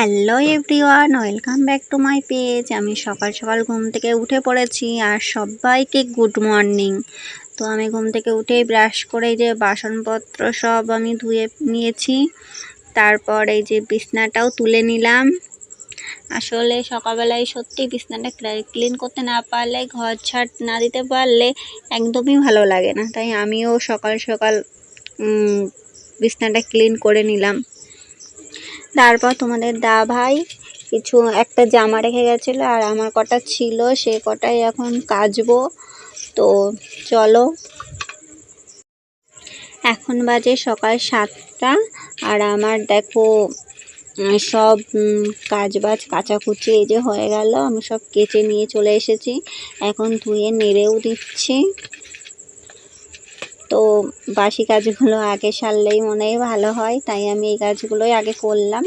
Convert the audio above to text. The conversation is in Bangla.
Hello everyone, welcome back to my page. আমি সকাল সকাল ঘুম থেকে উঠে পড়েছি আর সবাইকে গুড মর্নিং। তো আমি ঘুম থেকে উঠেই ব্রাশ করে যে বাসনপত্র সব আমি ধুয়ে নিয়েছি। তারপর এই যে বিছনাটাও তুলে নিলাম। আসলে সকালবেলায় সত্যি বিছনাটা ক্লিন করতে না পারলে, ঘর ঝাড় না দিতে পারলে একদমই ভালো লাগে না। তাই আমিও সকাল সকাল বিছনাটা ক্লিন করে নিলাম। তারপর তোমাদের ভাই কিছু একটা জামা রেখে গেছিলো আর আমার কটা ছিল, সে কটাই এখন কাচবো। তো চলো, এখন বাজে সকাল 7টা আর আমার দেখো সব কাজবাজ কাচাকুচি এই যে হয়ে গেল। আমি সব কেচে নিয়ে চলে এসেছি, এখন ধুয়ে নেড়েও দিচ্ছি। তো বাসি কাজগুলো আগে সারলেই মনে হয় ভালো হয়, তাই আমি এই কাজগুলোই আগে করলাম।